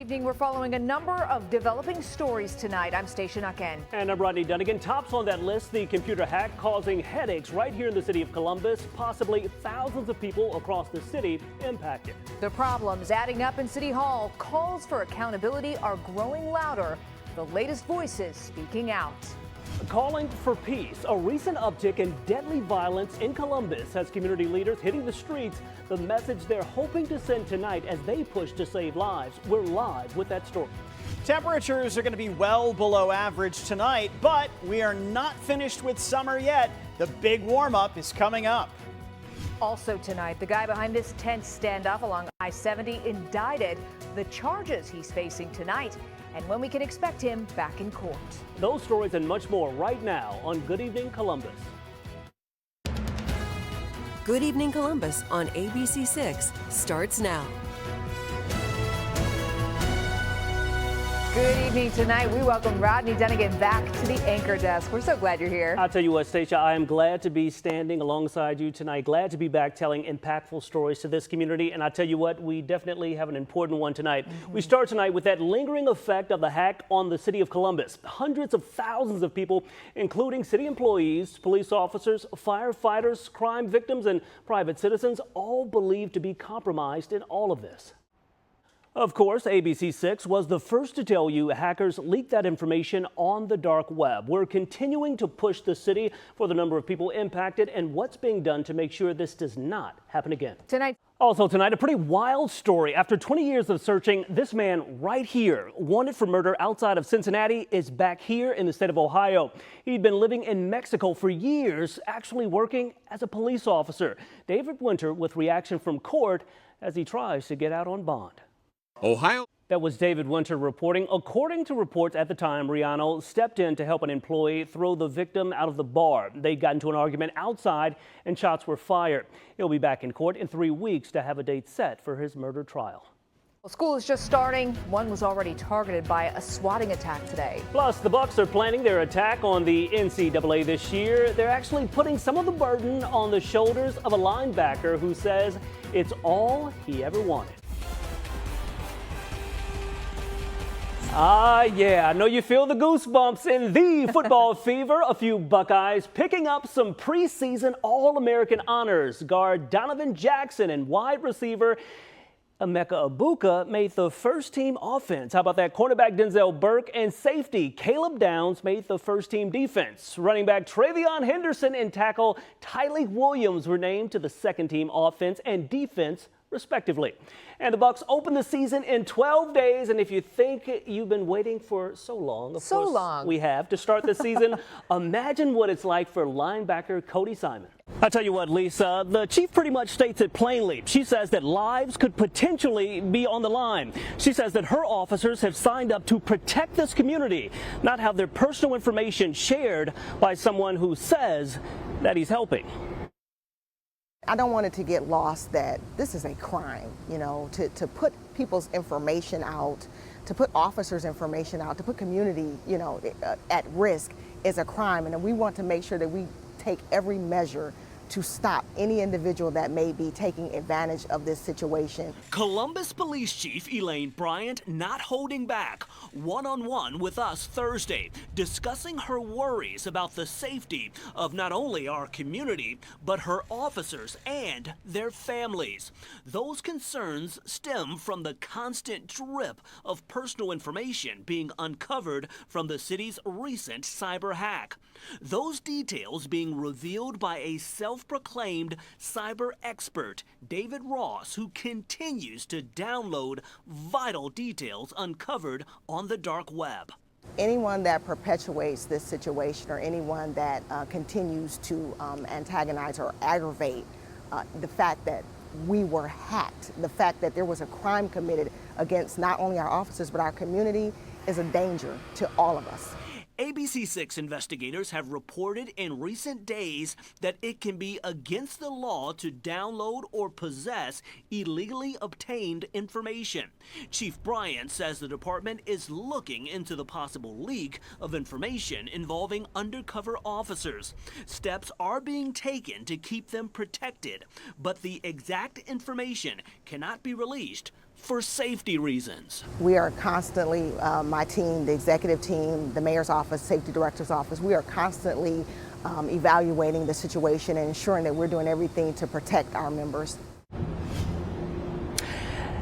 Evening, we're following a number of developing stories tonight. I'm Stacia Nucken. And I'm Rodney Dunigan. Tops on that list, the computer hack causing headaches right here in the city of Columbus. Possibly thousands of people across the city impacted. The problems adding up in City Hall. Calls for accountability are growing louder. The latest voices speaking out. Calling for peace. A recent uptick in deadly violence in Columbus has community leaders hitting the streets. The message they're hoping to send tonight as they push to save lives. We're live with that story. Temperatures are going to be well below average tonight, but we are not finished with summer yet. The big warm-up is coming up. Also tonight, the guy behind this tense standoff along I-70 indicted. The charges he's facing tonight, and when we can expect him back in court. Those stories and much more right now on Good Evening Columbus. Good Evening Columbus on ABC6 starts now. Good evening tonight. We welcome Rodney Dunigan back to the anchor desk. We're so glad you're here. I'll tell you what, Stacia, I am glad to be standing alongside you tonight. Glad to be back telling impactful stories to this community. And I tell you what, we definitely have an important one tonight. We start tonight with that lingering effect of the hack on the city of Columbus. Hundreds of thousands of people, including city employees, police officers, firefighters, crime victims, and private citizens, all believed to be compromised in all of this. Of course, ABC6 was the first to tell you hackers leaked that information on the dark web. We're continuing to push the city for the number of people impacted and what's being done to make sure this does not happen again. Also tonight, a pretty wild story. After 20 years of searching, this man right here, wanted for murder outside of Cincinnati, is back here in the state of Ohio. He'd been living in Mexico for years, actually working as a police officer. David Winter with reaction from court as he tries to get out on bond. Ohio. That was David Winter reporting. According to reports at the time, Riano stepped in to help an employee throw the victim out of the bar. They got into an argument outside and shots were fired. He'll be back in court in 3 weeks to have a date set for his murder trial. Well, school is just starting. One was already targeted by a swatting attack today. Plus, the Bucs are planning their attack on the NCAA this year. They're actually putting some of the burden on the shoulders of a linebacker who says it's all he ever wanted. Yeah, I know you feel the goosebumps in the football fever. A few Buckeyes picking up some preseason All-American honors. Guard Donovan Jackson and wide receiver Emeka Egbuka made the first-team offense. How about that? Cornerback Denzel Burke and safety Caleb Downs made the first-team defense. Running back Travion Henderson and tackle Tyleik Williams were named to the second-team offense and defense, respectively. And the Bucs open the season in 12 days. And if you think you've been waiting for so long, of course we have, to start the season, imagine what it's like for linebacker Cody Simon. I'll tell you what, Lisa, the chief pretty much states it plainly. She says that lives could potentially be on the line. She says that her officers have signed up to protect this community, not have their personal information shared by someone who says that he's helping. I don't want it to get lost that this is a crime, you know, to put people's information out, to put officers' information out, to put community, you know, at risk is a crime. And we want to make sure that we take every measure to stop any individual that may be taking advantage of this situation. Columbus Police Chief Elaine Bryant not holding back, one-on-one with us Thursday, discussing her worries about the safety of not only our community, but her officers and their families. Those concerns stem from the constant drip of personal information being uncovered from the city's recent cyber hack. Those details being revealed by a self-proclaimed cyber expert, David Ross, who continues to download vital details uncovered on the dark web. Anyone that perpetuates this situation or anyone that continues to antagonize or aggravate the fact that we were hacked, the fact that there was a crime committed against not only our officers but our community is a danger to all of us. ABC6 investigators have reported in recent days that it can be against the law to download or possess illegally obtained information. Chief Bryant says the department is looking into the possible leak of information involving undercover officers. Steps are being taken to keep them protected, but the exact information cannot be released for safety reasons. We are constantly, my team, the executive team, the mayor's office, safety director's office, we are constantly evaluating the situation and ensuring that we're doing everything to protect our members.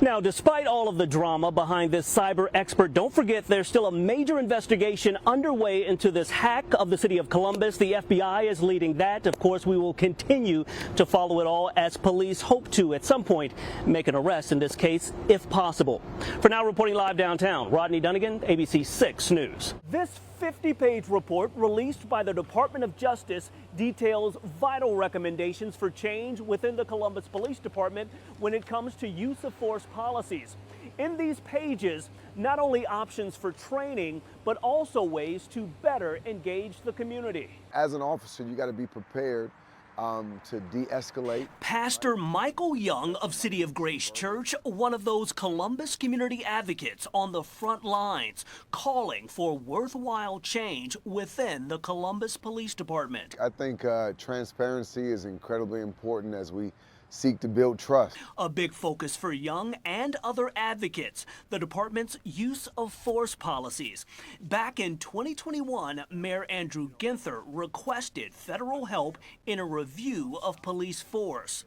Now, despite all of the drama behind this cyber expert, don't forget there's still a major investigation underway into this hack of the city of Columbus. The FBI is leading that. Of course, we will continue to follow it all as police hope to, at some point, make an arrest in this case, if possible. For now, reporting live downtown, Rodney Dunigan, ABC 6 News. This 50-page report released by the Department of Justice details vital recommendations for change within the Columbus Police Department when it comes to use of force policies. In these pages, not only options for training, but also ways to better engage the community. As an officer, you got to be prepared to de-escalate. Pastor Michael Young of City of Grace Church, one of those Columbus community advocates on the front lines, calling for worthwhile change within the Columbus Police Department. I think transparency is incredibly important as we seek to build trust. A big focus for Young and other advocates, the department's use of force policies. Back in 2021, Mayor Andrew Ginther requested federal help in a review of police force.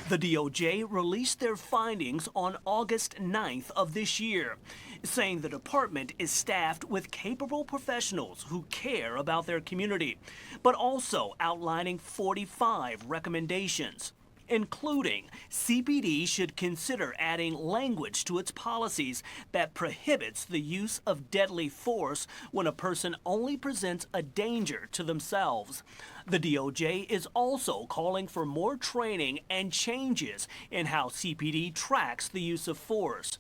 The DOJ released their findings on August 9th of this year, saying the department is staffed with capable professionals who care about their community, but also outlining 45 recommendations, including CPD should consider adding language to its policies that prohibits the use of deadly force when a person only presents a danger to themselves. The DOJ is also calling for more training and changes in how CPD tracks the use of force.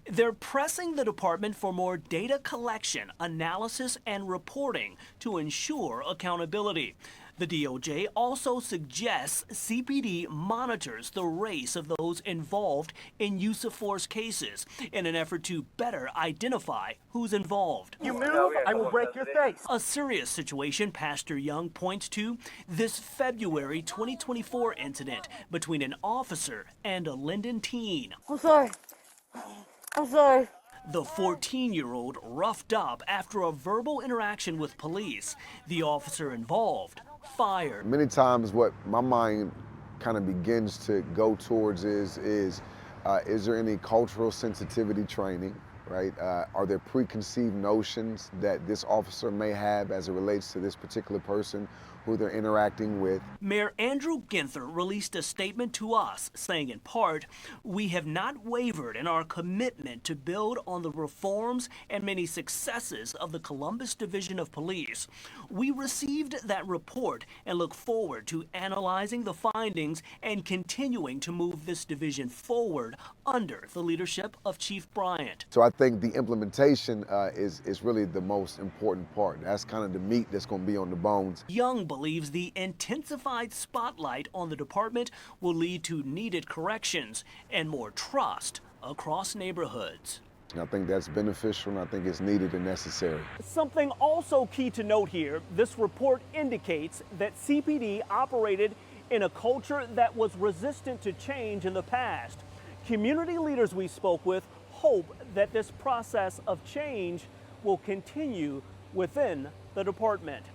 They're pressing the department for more data collection, analysis, and reporting to ensure accountability. The DOJ also suggests CPD monitors the race of those involved in use of force cases in an effort to better identify who's involved. You move, I will break your face. A serious situation Pastor Young points to, this February 2024 incident between an officer and a Linden teen. I'm sorry. The 14-year-old roughed up after a verbal interaction with police. The officer involved fired. Many times what my mind kind of begins to go towards is there any cultural sensitivity training, right? Are there preconceived notions that this officer may have as it relates to this particular person who they're interacting with? Mayor Andrew Ginther released a statement to us saying in part, "We have not wavered in our commitment to build on the reforms and many successes of the Columbus Division of Police. We received that report and look forward to analyzing the findings and continuing to move this division forward under the leadership of Chief Bryant." So I think the implementation is really the most important part. That's kind of the meat that's going to be on the bones. Young believes the intensified spotlight on the department will lead to needed corrections and more trust across neighborhoods. And I think that's beneficial, and I think it's needed and necessary. Something also key to note here, this report indicates that CPD operated in a culture that was resistant to change in the past. Community leaders we spoke with hope that this process of change will continue within the department.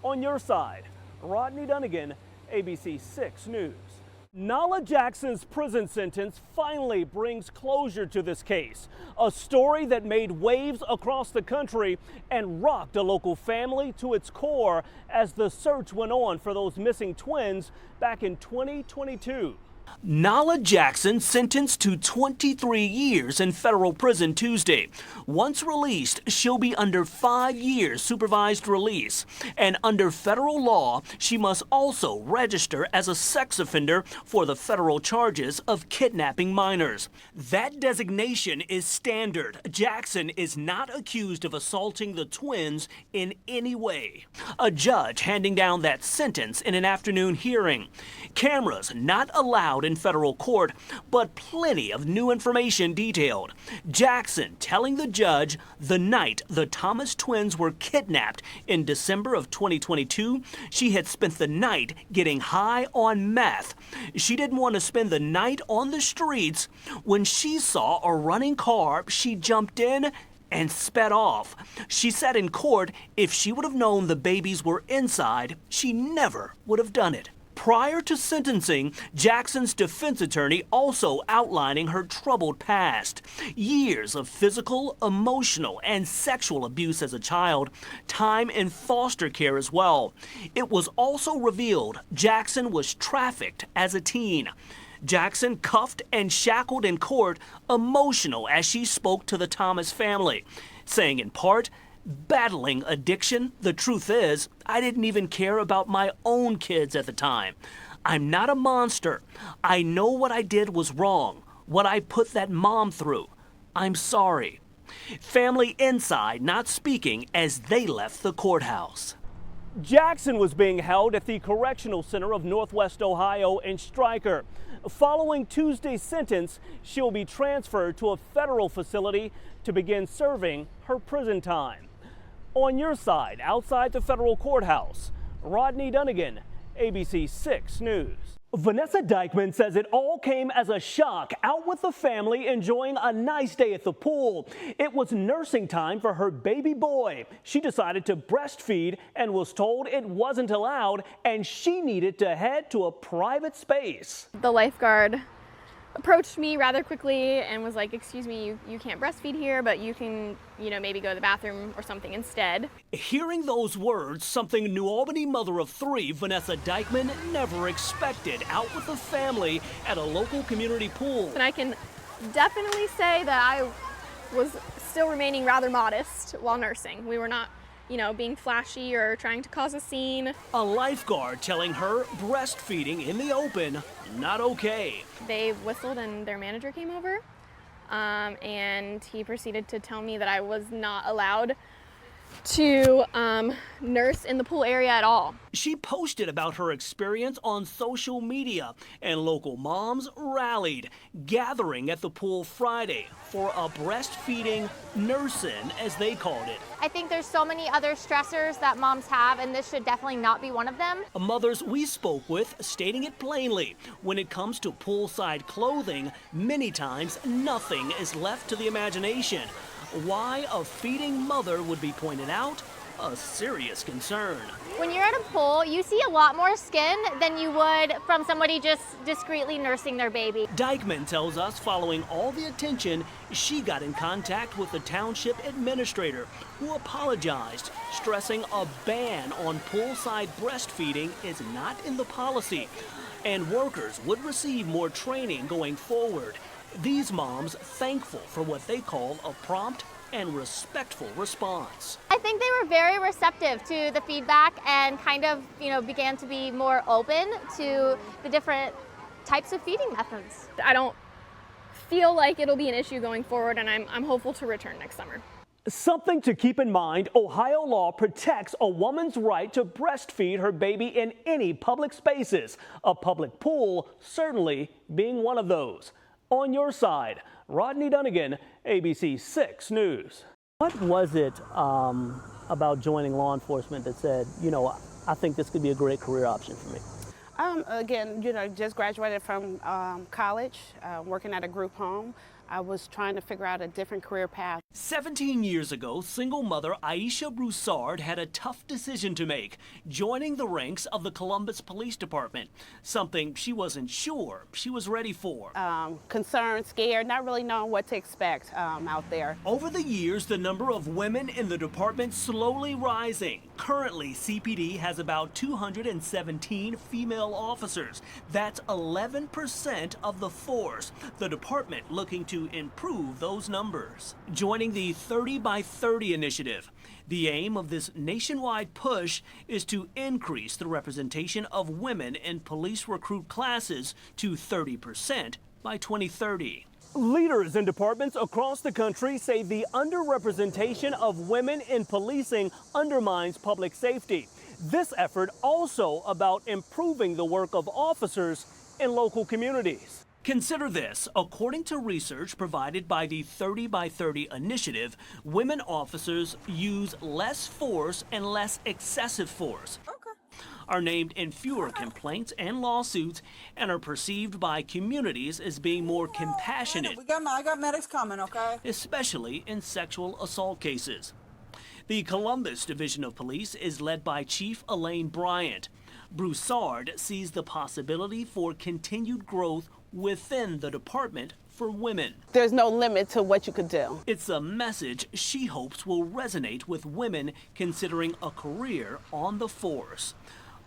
On your side, Rodney Dunigan, ABC 6 News. Nala Jackson's prison sentence finally brings closure to this case, a story that made waves across the country and rocked a local family to its core as the search went on for those missing twins back in 2022. Nala Jackson sentenced to 23 years in federal prison Tuesday. Once released, she'll be under 5 years supervised release. And under federal law, she must also register as a sex offender for the federal charges of kidnapping minors. That designation is standard. Jackson is not accused of assaulting the twins in any way. A judge handing down that sentence in an afternoon hearing. Cameras not allowed out in federal court, but plenty of new information detailed. Jackson telling the judge the night the Thomas twins were kidnapped in December of 2022, she had spent the night getting high on meth. She didn't want to spend the night on the streets. When she saw a running car, she jumped in and sped off. She said in court if she would have known the babies were inside, she never would have done it. Prior to sentencing, Jackson's defense attorney also outlining her troubled past. Years of physical, emotional, and sexual abuse as a child, time in foster care as well. It was also revealed Jackson was trafficked as a teen. Jackson cuffed and shackled in court, emotional as she spoke to the Thomas family, saying in part, battling addiction, the truth is, I didn't even care about my own kids at the time. I'm not a monster. I know what I did was wrong, what I put that mom through. I'm sorry. Family inside not speaking as they left the courthouse. Jackson was being held at the Correctional Center of Northwest Ohio in Stryker. Following Tuesday's sentence, she'll be transferred to a federal facility to begin serving her prison time. On your side, outside the federal courthouse, Rodney Dunigan, ABC 6 News. Vanessa Dykeman says it all came as a shock, out with the family enjoying a nice day at the pool. It was nursing time for her baby boy. She decided to breastfeed and was told it wasn't allowed and she needed to head to a private space. The lifeguard approached me rather quickly and was like, excuse me, you can't breastfeed here, but you can, maybe go to the bathroom or something instead. Hearing those words, something New Albany mother of 3, Vanessa Dykeman, never expected, out with the family at a local community pool. And I can definitely say that I was still remaining rather modest while nursing. We were not, being flashy or trying to cause a scene. A lifeguard telling her breastfeeding in the open, not okay. They whistled and their manager came over, and he proceeded to tell me that I was not allowed to nurse in the pool area at all. She posted about her experience on social media, and local moms rallied, gathering at the pool Friday for a breastfeeding nurse-in, as they called it. I think there's so many other stressors that moms have, and this should definitely not be one of them. Mothers we spoke with stating it plainly. When it comes to poolside clothing, many times nothing is left to the imagination. Why a feeding mother would be pointed out, a serious concern. When you're at a pool, you see a lot more skin than you would from somebody just discreetly nursing their baby. Dykeman tells us following all the attention, she got in contact with the township administrator, who apologized, stressing a ban on poolside breastfeeding is not in the policy, and workers would receive more training going forward. These moms thankful for what they call a prompt and respectful response. I think they were very receptive to the feedback and kind of, began to be more open to the different types of feeding methods. I don't feel like it'll be an issue going forward, and I'm hopeful to return next summer. Something to keep in mind, Ohio law protects a woman's right to breastfeed her baby in any public spaces, a public pool certainly being one of those. On your side, Rodney Dunigan, ABC 6 News. What was it about joining law enforcement that said, I think this could be a great career option for me? Again, just graduated from college, working at a group home. I was trying to figure out a different career path. 17 years ago, single mother Aisha Broussard had a tough decision to make, joining the ranks of the Columbus Police Department, something she wasn't sure she was ready for. Concerned, scared, not really knowing what to expect out there. Over the years, the number of women in the department slowly rising. Currently, CPD has about 217 female officers. That's 11% of the force. The department looking to improve those numbers. Joining the 30 by 30 initiative. The aim of this nationwide push is to increase the representation of women in police recruit classes to 30% by 2030. Leaders in departments across the country say the underrepresentation of women in policing undermines public safety. This effort also about improving the work of officers in local communities. Consider this. According to research provided by the 30 by 30 initiative, women officers use less force and less excessive force. Are named in fewer complaints and lawsuits and are perceived by communities as being more compassionate. I got medics coming, okay? Especially in sexual assault cases. The Columbus Division of Police is led by Chief Elaine Bryant. Broussard sees the possibility for continued growth within the department for women. There's no limit to what you could do. It's a message she hopes will resonate with women considering a career on the force.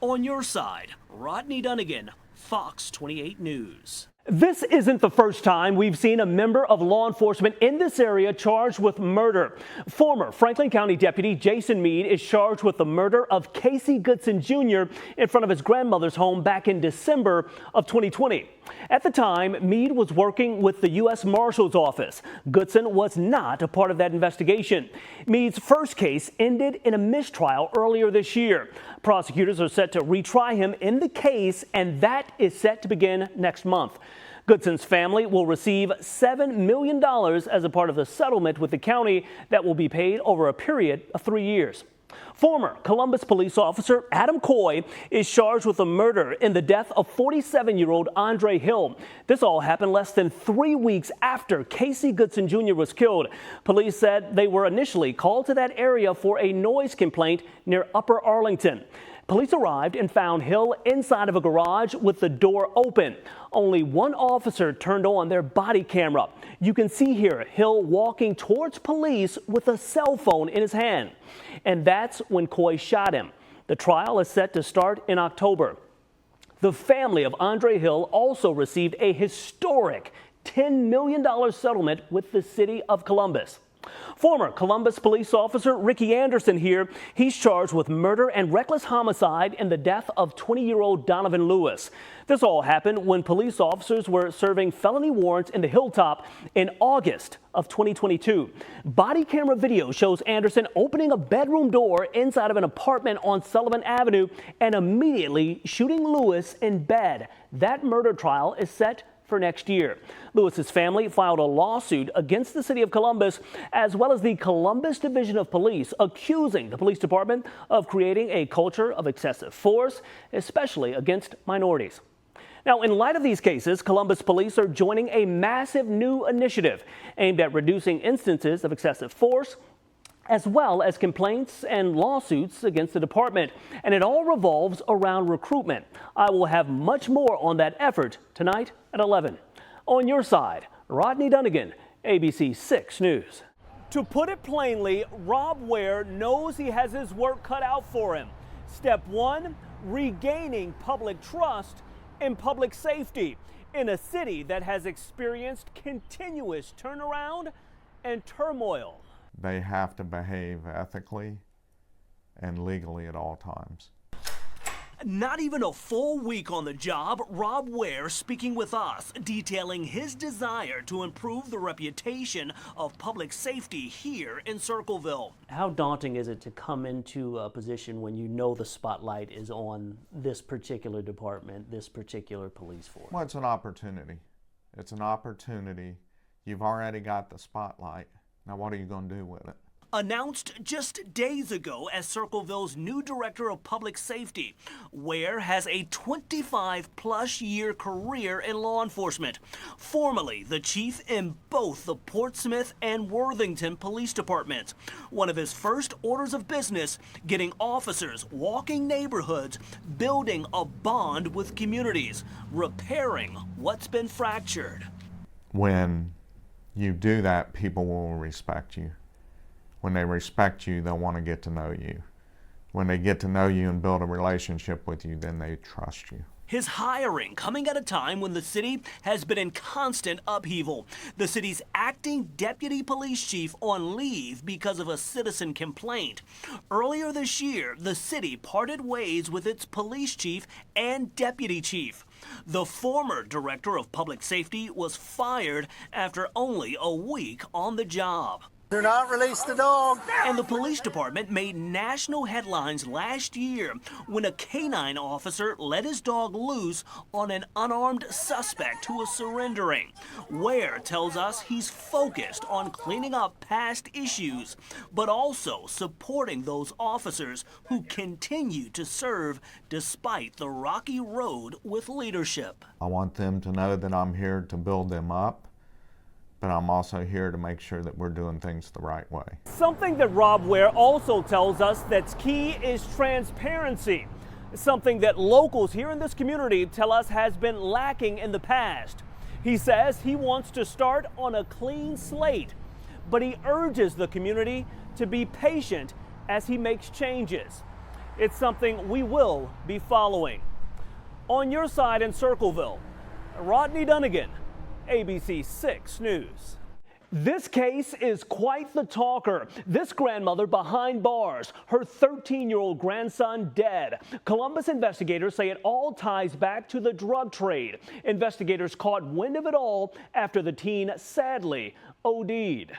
On your side, Rodney Dunigan, Fox 28 News. This isn't the first time we've seen a member of law enforcement in this area charged with murder. Former Franklin County Deputy Jason Meade is charged with the murder of Casey Goodson Jr. in front of his grandmother's home back in December of 2020. At the time, Meade was working with the U.S. Marshal's Office. Goodson was not a part of that investigation. Meade's first case ended in a mistrial earlier this year. Prosecutors are set to retry him in the case, and that is set to begin next month. Goodson's family will receive $7 million as a part of the settlement with the county that will be paid over a period of 3 years. Former Columbus police officer Adam Coy is charged with the murder in the death of 47-year-old Andre Hill. This all happened less than 3 weeks after Casey Goodson Jr. was killed. Police said they were initially called to that area for a noise complaint near Upper Arlington. Police arrived and found Hill inside of a garage with the door open. Only one officer turned on their body camera. You can see here Hill walking towards police with a cell phone in his hand. And that's when Coy shot him. The trial is set to start in October. The family of Andre Hill also received a historic $10 million settlement with the city of Columbus. Former Columbus police officer Ricky Anderson here. He's charged with murder and reckless homicide in the death of 20-year-old Donovan Lewis. This all happened when police officers were serving felony warrants in the Hilltop in August of 2022. Body camera video shows Anderson opening a bedroom door inside of an apartment on Sullivan Avenue and immediately shooting Lewis in bed. That murder trial is set for next year. Lewis's family filed a lawsuit against the city of Columbus as well as the Columbus Division of Police, accusing the police department of creating a culture of excessive force, especially against minorities. Now, in light of these cases, Columbus police are joining a massive new initiative aimed at reducing instances of excessive force, as well as complaints and lawsuits against the department. And it all revolves around recruitment. I will have much more on that effort tonight at 11. On your side, Rodney Dunigan, ABC 6 News. To put it plainly, Rob Ware knows he has his work cut out for him. Step one, regaining public trust and public safety in a city that has experienced continuous turnaround and turmoil. They have to behave ethically and legally at all times. Not even a full week on the job, Rob Ware speaking with us, detailing his desire to improve the reputation of public safety here in Circleville. How daunting is it to come into a position when you know the spotlight is on this particular department, this particular police force? Well, it's an opportunity. It's an opportunity. You've already got the spotlight. Now, what are you going to do with it? Announced just days ago as Circleville's new director of public safety, Ware has a 25-plus year career in law enforcement. Formerly the chief in both the Portsmouth and Worthington police departments. One of his first orders of business, getting officers walking neighborhoods, building a bond with communities, repairing what's been fractured. When you do that, people will respect you. When they respect you, they'll want to get to know you. When they get to know you and build a relationship with you, then they trust you. His hiring coming at a time when the city has been in constant upheaval. The city's acting deputy police chief on leave because of a citizen complaint. Earlier this year, the city parted ways with its police chief and deputy chief. The former director of public safety was fired after only a week on the job. Do not release the dog. And the police department made national headlines last year when a canine officer let his dog loose on an unarmed suspect who was surrendering. Ware tells us he's focused on cleaning up past issues, but also supporting those officers who continue to serve despite the rocky road with leadership. I want them to know that I'm here to build them up, but I'm also here to make sure that we're doing things the right way. Something that Rob Ware also tells us that's key is transparency. Something that locals here in this community tell us has been lacking in the past. He says he wants to start on a clean slate, but he urges the community to be patient as he makes changes. It's something we will be following. On your side in Circleville, Rodney Dunigan, ABC 6 News. This case is quite the talker. This grandmother behind bars, her 13-year-old grandson dead. Columbus investigators say it all ties back to the drug trade. Investigators caught wind of it all after the teen sadly OD'd.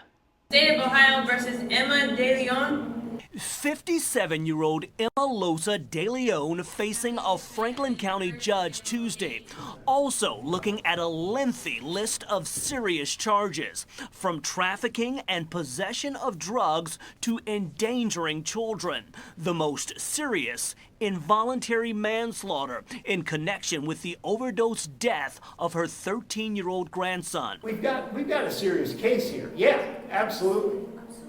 State of Ohio versus Emma De Leon. 57-year-old Emma Losa De Leon facing a Franklin County judge Tuesday, also looking at a lengthy list of serious charges, from trafficking and possession of drugs to endangering children. The most serious, involuntary manslaughter in connection with the overdose death of her 13-year-old grandson. We've got a serious case here. Yeah, absolutely.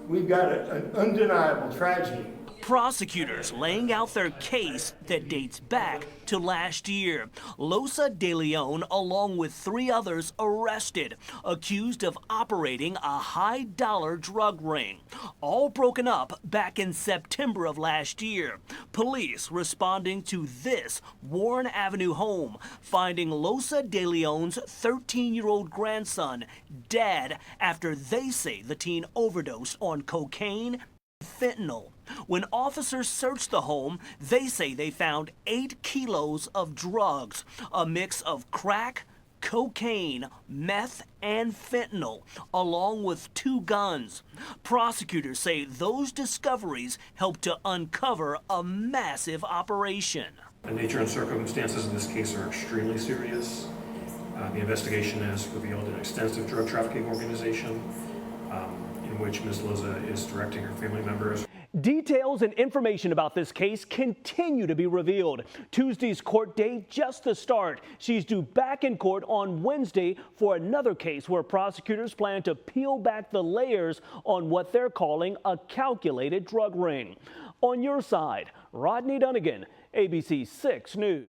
We've got an undeniable tragedy. Prosecutors laying out their case that dates back to last year. Losa De Leon, along with 3 others, arrested, accused of operating a high-dollar drug ring. All broken up back in September of last year. Police responding to this Warren Avenue home, finding Losa De Leon's 13-year-old grandson dead after they say the teen overdosed on cocaine, fentanyl. When officers searched the home, they say they found 8 kilos of drugs, a mix of crack, cocaine, meth, and fentanyl, along with 2 guns. Prosecutors say those discoveries helped to uncover a massive operation. The nature and circumstances of this case are extremely serious. The investigation has revealed an extensive drug trafficking organization in which Ms. Loza is directing her family members. Details and information about this case continue to be revealed. Tuesday's court date just the start. She's due back in court on Wednesday for another case where prosecutors plan to peel back the layers on what they're calling a calculated drug ring. On your side, Rodney Dunigan, ABC 6 News.